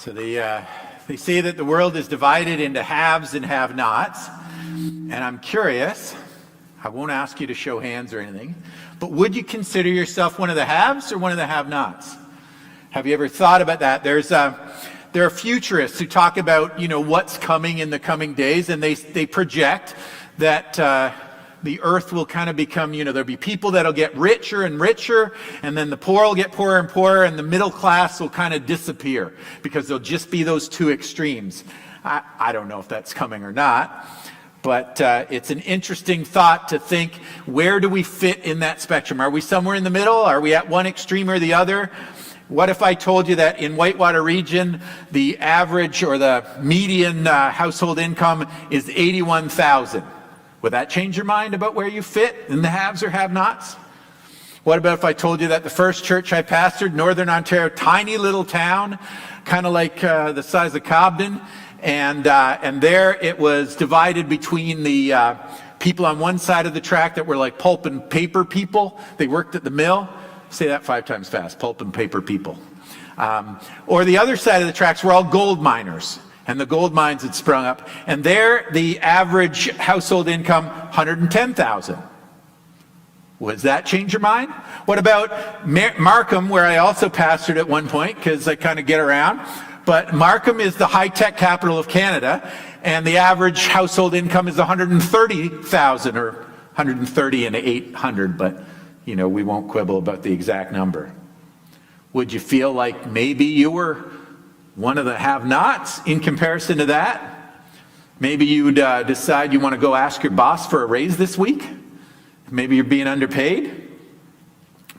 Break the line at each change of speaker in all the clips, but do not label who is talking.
So they say that the world is divided into haves and have-nots. And I'm curious, I won't ask you to show hands or anything, but would you consider yourself one of the haves or one of the have-nots? Have you ever thought about that? There are futurists who talk about, what's coming in the coming days, and they project that the earth will kind of become, there'll be people that'll get richer and richer, and then the poor will get poorer and poorer, and the middle class will kind of disappear because there'll just be those two extremes. I don't know if that's coming or not, but it's an interesting thought to think, where do we fit in that spectrum? Are we somewhere in the middle? Are we at one extreme or the other? What if I told you that in Whitewater region, the average or the median household income is $81,000? Would that change your mind about where you fit in the haves or have-nots? What about if I told you that the first church I pastored, Northern Ontario, tiny little town, kind of like the size of Cobden, and there it was divided between the people on one side of the track that were like pulp and paper people. They worked at the mill. Say that 5 times fast, pulp and paper people. Or the other side of the tracks were all gold miners. And the gold mines had sprung up. And there, the average household income, $110,000. Does that change your mind? What about Markham, where I also pastored at one point, because I kind of get around. But Markham is the high-tech capital of Canada, and the average household income is $130,000, or 130 and 800, but we won't quibble about the exact number. Would you feel like maybe you were one of the have-nots in comparison to that? Maybe you'd decide you want to go ask your boss for a raise this week. Maybe you're being underpaid.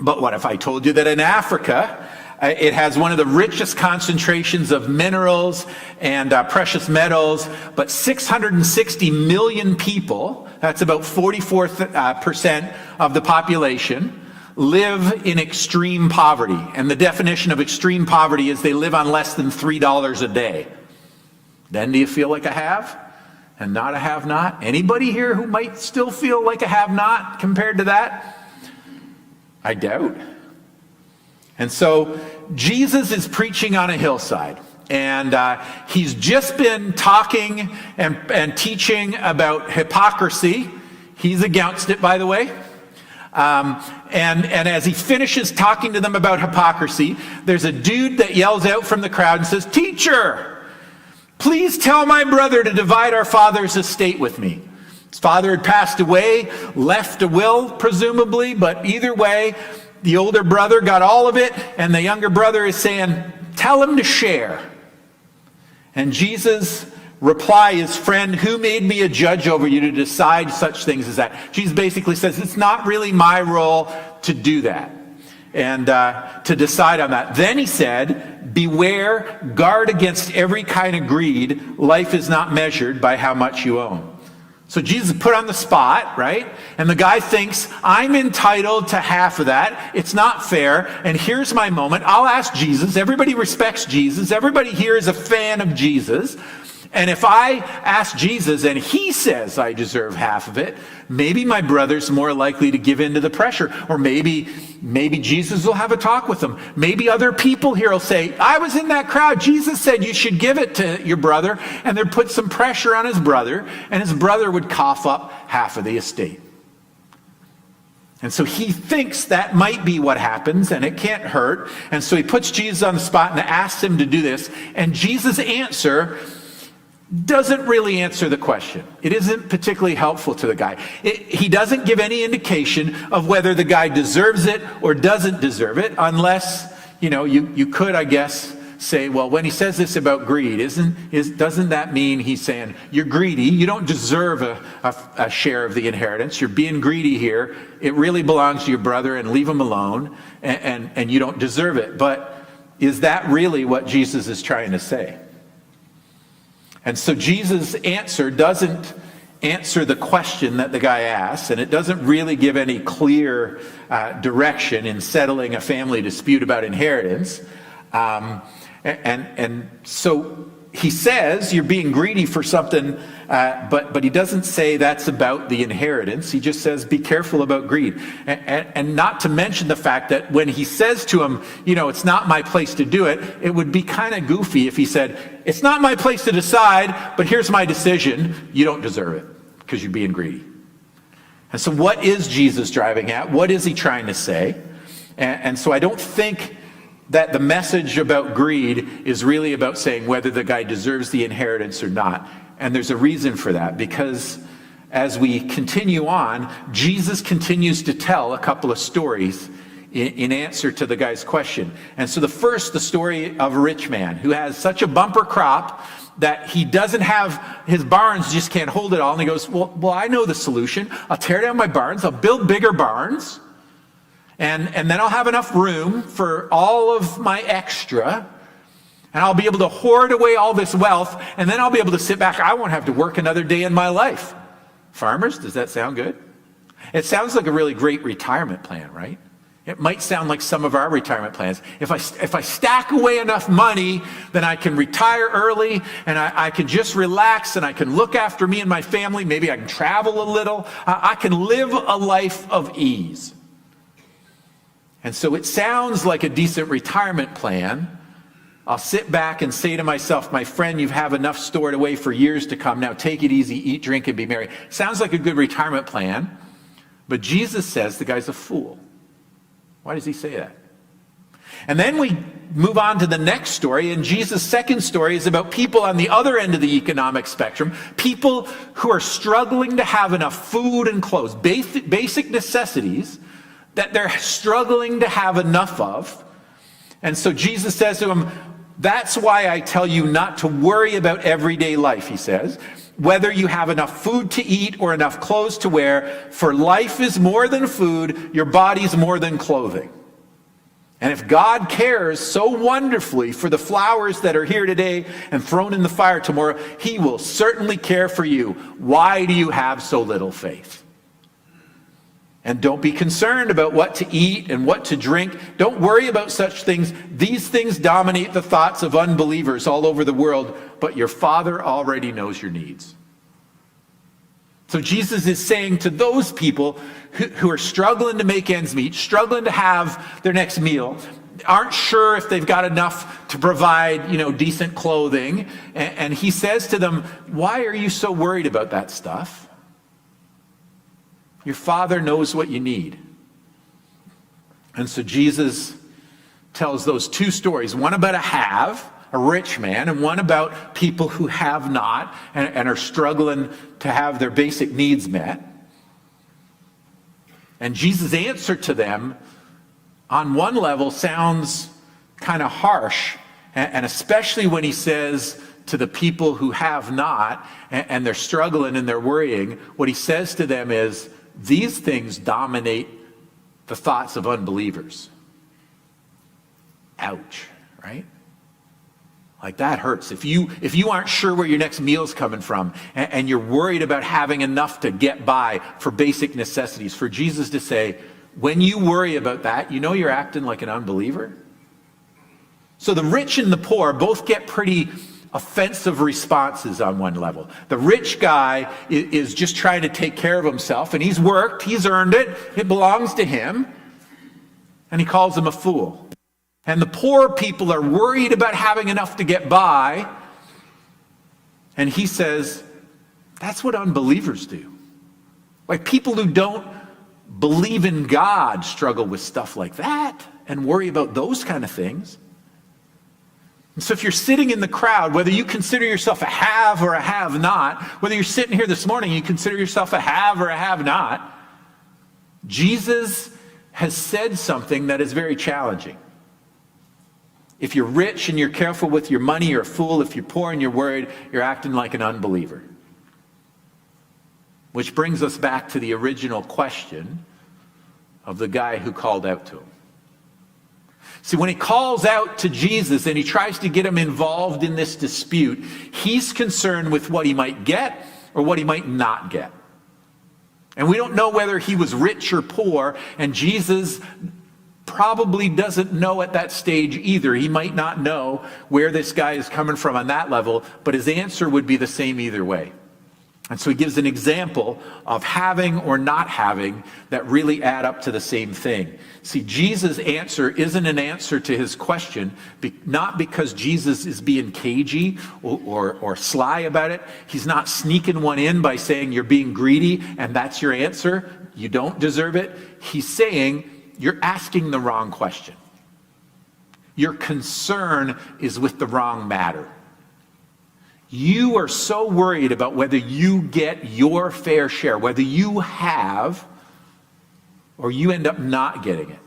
But what if I told you that in Africa, it has one of the richest concentrations of minerals and precious metals, but 660 million people, that's about 44% of the population, live in extreme poverty. And the definition of extreme poverty is they live on less than $3 a day. Then do you feel like a have and not a have-not? Anybody here who might still feel like a have-not compared to that? I doubt. And so Jesus is preaching on a hillside. And he's just been talking and teaching about hypocrisy. He's against it, by the way. And as he finishes talking to them about hypocrisy, there's a dude that yells out from the crowd and says, "Teacher, please tell my brother to divide our father's estate with me." His father had passed away, left a will, presumably, but either way, the older brother got all of it, and the younger brother is saying, "Tell him to share." And Jesus' reply is, "Friend, who made me a judge over you to decide such things as that?" Jesus basically says, it's not really my role to do that and to decide on that. Then he said, "Beware, guard against every kind of greed. Life is not measured by how much you own." So Jesus put on the spot, right? And the guy thinks, I'm entitled to half of that. It's not fair. And here's my moment. I'll ask Jesus. Everybody respects Jesus. Everybody here is a fan of Jesus. And if I ask Jesus and he says I deserve half of it, maybe my brother's more likely to give in to the pressure. Or maybe Jesus will have a talk with him. Maybe other people here will say, I was in that crowd. Jesus said you should give it to your brother. And they'd put some pressure on his brother. And his brother would cough up half of the estate. And so he thinks that might be what happens, and it can't hurt. And so he puts Jesus on the spot and asks him to do this. And Jesus' answer doesn't really answer the question. It isn't particularly helpful to the guy. He doesn't give any indication of whether the guy deserves it or doesn't deserve it, unless, you could, I guess, say, well, when he says this about greed, doesn't that mean he's saying, you're greedy, you don't deserve a share of the inheritance, you're being greedy here, it really belongs to your brother and leave him alone, and you don't deserve it. But is that really what Jesus is trying to say? And so Jesus' answer doesn't answer the question that the guy asks, and it doesn't really give any clear direction in settling a family dispute about inheritance. And so he says you're being greedy for something, but he doesn't say that's about the inheritance. He just says be careful about greed. And not to mention the fact that when he says to him, it's not my place to do it, it would be kind of goofy if he said, it's not my place to decide, but here's my decision. You don't deserve it because you're being greedy. And so what is Jesus driving at? What is he trying to say? And so I don't think that the message about greed is really about saying whether the guy deserves the inheritance or not. And there's a reason for that, because as we continue on, Jesus continues to tell a couple of stories in answer to the guy's question. And so the story of a rich man who has such a bumper crop that he doesn't have, his barns just can't hold it all. And he goes, well, I know the solution. I'll tear down my barns. I'll build bigger barns. And then I'll have enough room for all of my extra, and I'll be able to hoard away all this wealth, and then I'll be able to sit back. I won't have to work another day in my life. Farmers, does that sound good? It sounds like a really great retirement plan, right? It might sound like some of our retirement plans. If I stack away enough money, then I can retire early, and I can just relax, and I can look after me and my family. Maybe I can travel a little. I can live a life of ease. And so it sounds like a decent retirement plan. I'll sit back and say to myself, my friend, you have enough stored away for years to come. Now take it easy, eat, drink, and be merry. Sounds like a good retirement plan. But Jesus says the guy's a fool. Why does he say that? And then we move on to the next story. And Jesus' second story is about people on the other end of the economic spectrum. People who are struggling to have enough food and clothes, basic necessities, that they're struggling to have enough of. And so Jesus says to him, that's why I tell you not to worry about everyday life, he says, whether you have enough food to eat or enough clothes to wear, for life is more than food, your body's more than clothing. And if God cares so wonderfully for the flowers that are here today and thrown in the fire tomorrow, he will certainly care for you. Why do you have so little faith? And don't be concerned about what to eat and what to drink. Don't worry about such things. These things dominate the thoughts of unbelievers all over the world, but your Father already knows your needs. So Jesus is saying to those people who are struggling to make ends meet, struggling to have their next meal, aren't sure if they've got enough to provide, decent clothing, and he says to them, why are you so worried about that stuff? Your Father knows what you need. And so Jesus tells those two stories, one about a rich man, and one about people who have not and are struggling to have their basic needs met. And Jesus' answer to them, on one level, sounds kind of harsh, and especially when he says to the people who have not, and they're struggling and they're worrying, what he says to them is, these things dominate the thoughts of unbelievers. Ouch, right? Like that hurts. If you aren't sure where your next meal's coming from, and you're worried about having enough to get by for basic necessities, for Jesus to say, when you worry about that, you're acting like an unbeliever. So the rich and the poor both get pretty offensive responses on one level. The rich guy is just trying to take care of himself, and he's worked, he's earned it, it belongs to him, and he calls him a fool. And the poor people are worried about having enough to get by, and he says, that's what unbelievers do. Like people who don't believe in God struggle with stuff like that and worry about those kind of things. And so if you're sitting in the crowd, whether you consider yourself a have or a have not, whether you're sitting here this morning, you consider yourself a have or a have not, Jesus has said something that is very challenging. If you're rich and you're careful with your money, you're a fool. If you're poor and you're worried, you're acting like an unbeliever. Which brings us back to the original question of the guy who called out to him. See, when he calls out to Jesus and he tries to get him involved in this dispute, he's concerned with what he might get or what he might not get. And we don't know whether he was rich or poor, and Jesus probably doesn't know at that stage either. He might not know where this guy is coming from on that level, but his answer would be the same either way. And so he gives an example of having or not having that really add up to the same thing. See, Jesus' answer isn't an answer to his question, not because Jesus is being cagey or sly about it. He's not sneaking one in by saying you're being greedy and that's your answer. You don't deserve it. He's saying you're asking the wrong question. Your concern is with the wrong matter. You are so worried about whether you get your fair share, whether you have or you end up not getting it.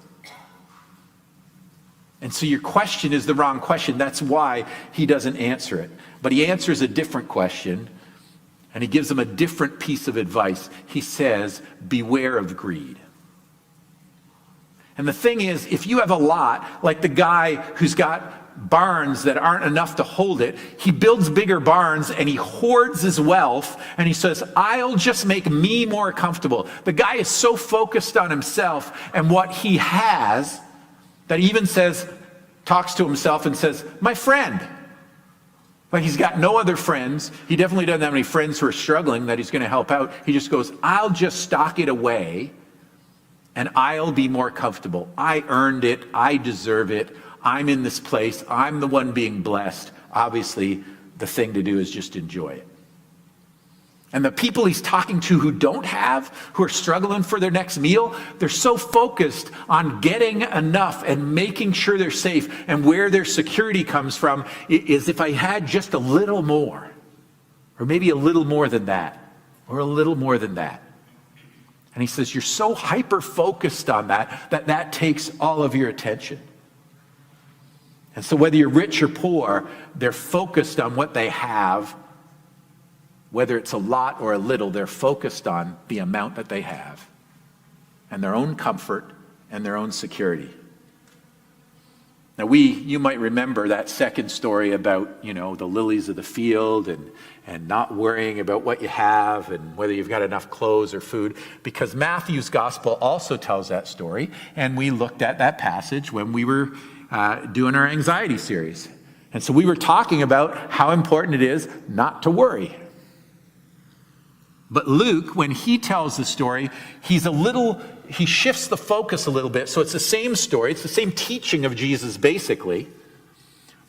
And so your question is the wrong question. That's why he doesn't answer it. But he answers a different question, and he gives them a different piece of advice. He says, beware of greed. And the thing is, if you have a lot, like the guy who's got barns that aren't enough to hold it, he builds bigger barns and he hoards his wealth and he says, I'll just make me more comfortable. The guy is so focused on himself and what he has that he even talks to himself and says, my friend. Like he's got no other friends. He definitely doesn't have any friends who are struggling that he's going to help out. He just goes, I'll just stock it away and I'll be more comfortable. I earned it. I deserve it. I'm in this place. I'm the one being blessed. Obviously, the thing to do is just enjoy it. And the people he's talking to who don't have, who are struggling for their next meal, they're so focused on getting enough and making sure they're safe, and where their security comes from is if I had just a little more, or maybe a little more than that, or a little more than that. And he says, you're so hyper-focused on that takes all of your attention. And so whether you're rich or poor, they're focused on what they have. Whether it's a lot or a little, they're focused on the amount that they have and their own comfort and their own security. Now you might remember that second story about, the lilies of the field and not worrying about what you have and whether you've got enough clothes or food, because Matthew's gospel also tells that story. And we looked at that passage when we were doing our anxiety series. And so we were talking about how important it is not to worry. But Luke, when he tells the story, he shifts the focus a little bit. So it's the same story. It's the same teaching of Jesus, basically.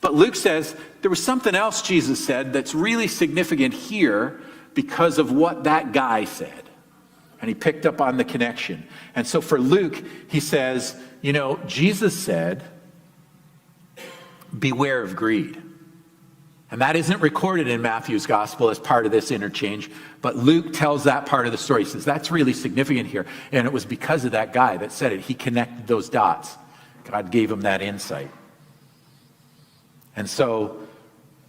But Luke says there was something else Jesus said that's really significant here because of what that guy said. And he picked up on the connection. And so for Luke, he says, Jesus said, beware of greed. And that isn't recorded in Matthew's gospel as part of this interchange, but Luke tells that part of the story. He says, that's really significant here. And it was because of that guy that said it. He connected those dots. God gave him that insight. And so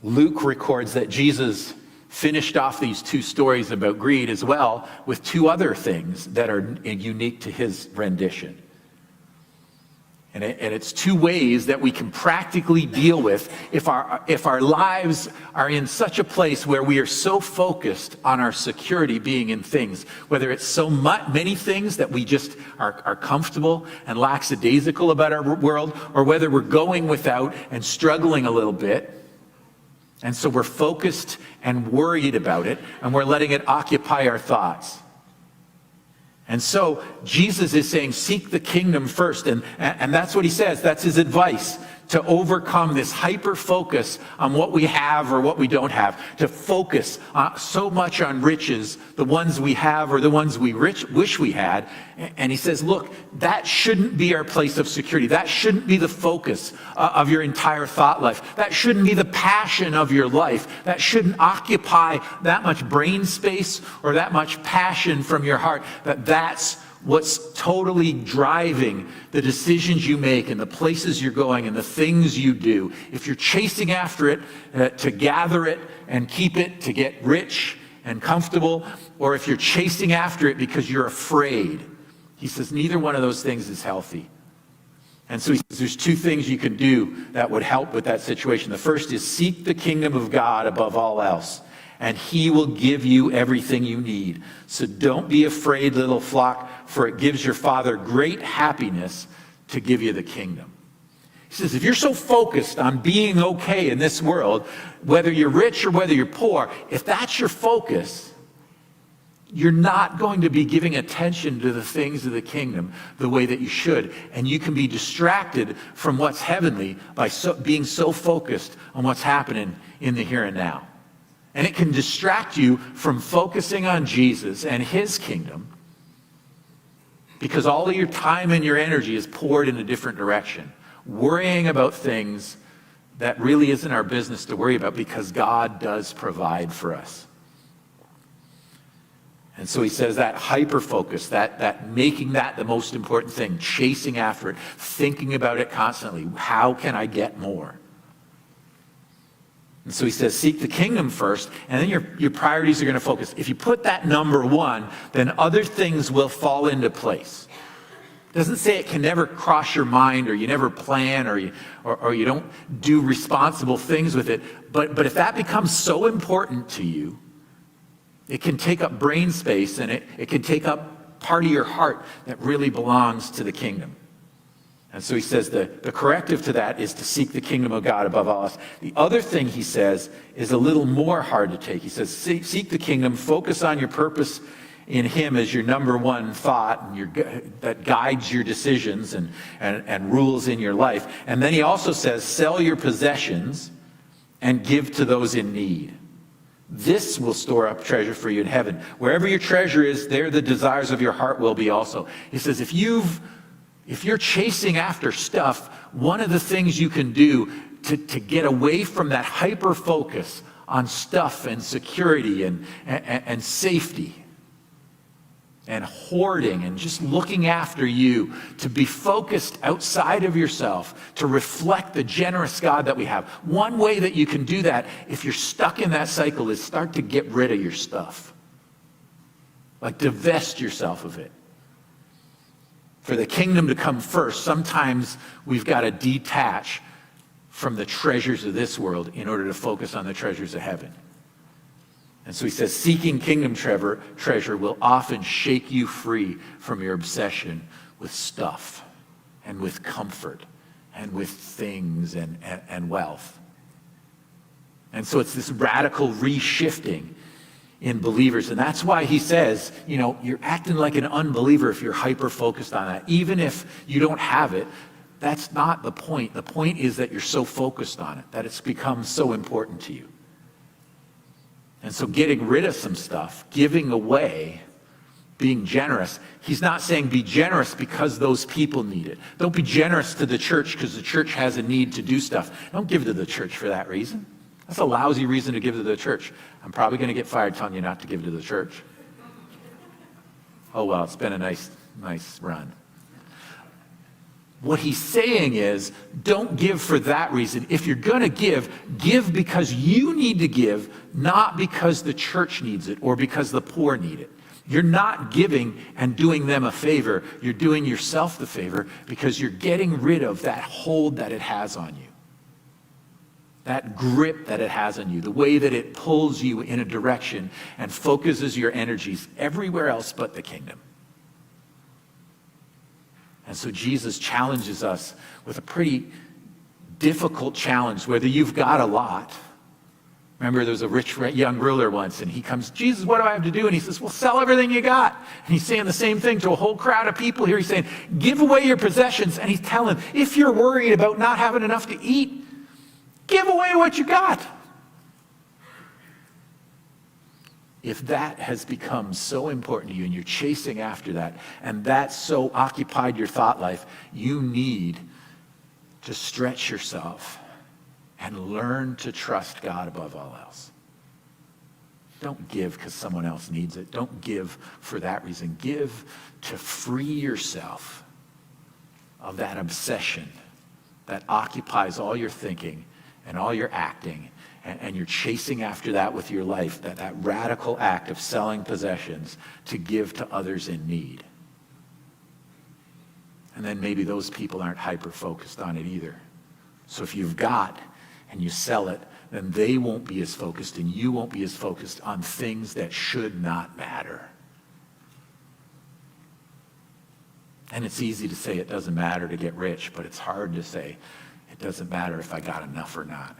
Luke records that Jesus finished off these two stories about greed as well with two other things that are unique to his rendition. And it's two ways that we can practically deal with if our lives are in such a place where we are so focused on our security being in things, whether it's so many things that we just are comfortable and lackadaisical about our world, or whether we're going without and struggling a little bit. And so we're focused and worried about it, and we're letting it occupy our thoughts. And so Jesus is saying, seek the kingdom first. And that's what he says. That's his advice, to overcome this hyper focus on what we have or what we don't have, to focus so much on riches, the ones we have or the ones we wish we had. And he says, look, that shouldn't be our place of security. That shouldn't be the focus of your entire thought life. That shouldn't be the passion of your life. That shouldn't occupy that much brain space or that much passion from your heart. That's what's totally driving the decisions you make and the places you're going and the things you do. If you're chasing after it to gather it and keep it, to get rich and comfortable, or if you're chasing after it because you're afraid, he says neither one of those things is healthy. And so he says there's two things you can do that would help with that situation. The first is seek the kingdom of God above all else, and he will give you everything you need. So don't be afraid, little flock, for it gives your Father great happiness to give you the kingdom. He says, if you're so focused on being okay in this world, whether you're rich or whether you're poor, if that's your focus, you're not going to be giving attention to the things of the kingdom the way that you should. And you can be distracted from what's heavenly by being so focused on what's happening in the here and now. And it can distract you from focusing on Jesus and his kingdom because all of your time and your energy is poured in a different direction, worrying about things that really isn't our business to worry about because God does provide for us. And so he says that hyper-focus, that making that the most important thing, chasing after it, thinking about it constantly. How can I get more? And so he says, seek the kingdom first, and then your priorities are going to focus. If you put that number one, then other things will fall into place. It doesn't say it can never cross your mind, or you never plan, or you don't do responsible things with it. But if that becomes so important to you, it can take up brain space, and it can take up part of your heart that really belongs to the kingdom. And so he says the corrective to that is to seek the kingdom of God above all else. The other thing he says is a little more hard to take. He says, seek the kingdom, focus on your purpose in him as your number one thought, and that guides your decisions and rules in your life. And then he also says, sell your possessions and give to those in need. This will store up treasure for you in heaven. Wherever your treasure is, there the desires of your heart will be also. He says, if you're chasing after stuff, one of the things you can do to get away from that hyper focus on stuff and security and safety and hoarding and just looking after you, to be focused outside of yourself, to reflect the generous God that we have. One way that you can do that, if you're stuck in that cycle, is start to get rid of your stuff. Like divest yourself of it. For the kingdom to come first, sometimes we've got to detach from the treasures of this world in order to focus on the treasures of heaven. And so he says, seeking kingdom treasure will often shake you free from your obsession with stuff and with comfort and with things and wealth. And so it's this radical reshifting in believers. And that's why he says, you're acting like an unbeliever if you're hyper-focused on that. Even if you don't have it, that's not the point. The point is that you're so focused on it, that it's become so important to you. And so getting rid of some stuff, giving away, being generous. He's not saying be generous because those people need it. Don't be generous to the church because the church has a need to do stuff. Don't give to the church for that reason. That's a lousy reason to give to the church. I'm probably going to get fired telling you not to give to the church. Oh, well, it's been a nice run. What he's saying is, don't give for that reason. If you're going to give because you need to give, not because the church needs it or because the poor need it. You're not giving and doing them a favor. You're doing yourself the favor because you're getting rid of that hold that it has on you. That grip that it has on you, the way that it pulls you in a direction and focuses your energies everywhere else but the kingdom. And so Jesus challenges us with a pretty difficult challenge, whether you've got a lot. Remember, there was a rich young ruler once, and he comes, Jesus, what do I have to do? And he says, well, sell everything you got. And he's saying the same thing to a whole crowd of people here. He's saying, give away your possessions. And he's telling them, if you're worried about not having enough to eat, give away what you got. If that has become so important to you and you're chasing after that, and that's so occupied your thought life, you need to stretch yourself and learn to trust God above all else. Don't give because someone else needs it. Don't give for that reason. Give to free yourself of that obsession that occupies all your thinking and all your acting, and you're chasing after that with your life, that radical act of selling possessions to give to others in need. And then maybe those people aren't hyper-focused on it either. So if you've got and you sell it, then they won't be as focused and you won't be as focused on things that should not matter. And it's easy to say it doesn't matter to get rich, but it's hard to say it doesn't matter if I got enough or not.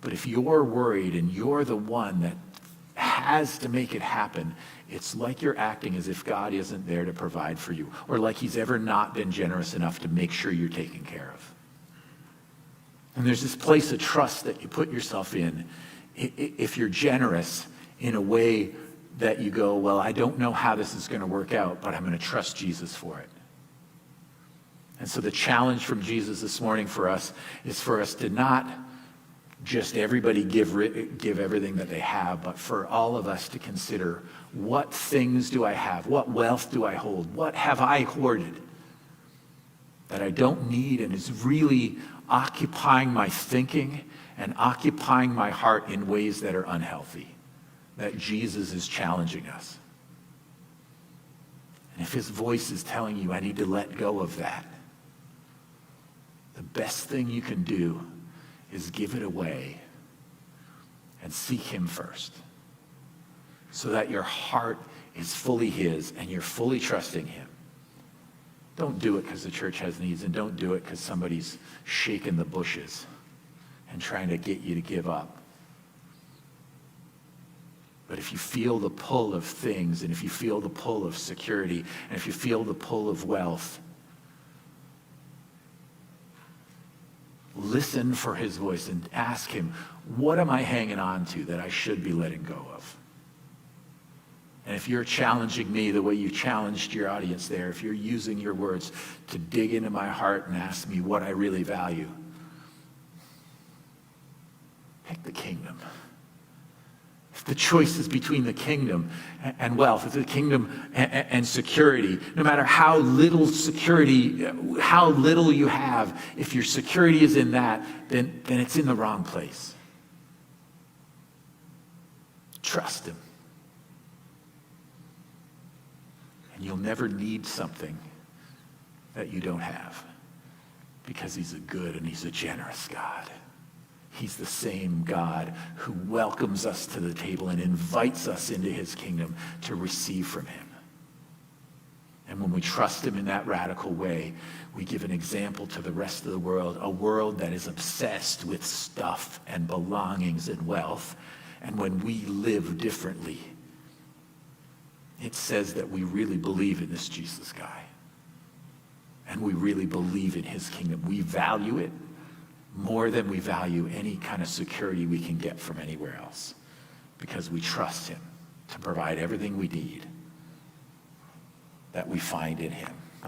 But if you're worried and you're the one that has to make it happen, it's like you're acting as if God isn't there to provide for you, or like he's ever not been generous enough to make sure you're taken care of. And there's this place of trust that you put yourself in if you're generous in a way that you go, well, I don't know how this is going to work out, but I'm going to trust Jesus for it. And so the challenge from Jesus this morning for us is for us to not just everybody give everything that they have, but for all of us to consider, what things do I have? What wealth do I hold? What have I hoarded that I don't need and is really occupying my thinking and occupying my heart in ways that are unhealthy? That Jesus is challenging us. And if his voice is telling you, I need to let go of that, the best thing you can do is give it away and seek him first, so that your heart is fully his and you're fully trusting him. Don't do it because the church has needs, and don't do it because somebody's shaking the bushes and trying to get you to give up. But if you feel the pull of things, and if you feel the pull of security, and if you feel the pull of wealth, listen for his voice and ask him, what am I hanging on to that I should be letting go of? And if you're challenging me the way you challenged your audience there, if you're using your words to dig into my heart and ask me what I really value, pick the kingdom. If the choice is between the kingdom and wealth, if the kingdom and security, no matter how little security, how little you have, if your security is in that, then it's in the wrong place. Trust him. And you'll never need something that you don't have, because he's a good and he's a generous God. He's the same God who welcomes us to the table and invites us into his kingdom to receive from him. And when we trust him in that radical way, we give an example to the rest of the world, a world that is obsessed with stuff and belongings and wealth. And when we live differently, it says that we really believe in this Jesus guy. And we really believe in his kingdom. We value it more than we value any kind of security we can get from anywhere else, because we trust him to provide everything we need that we find in him.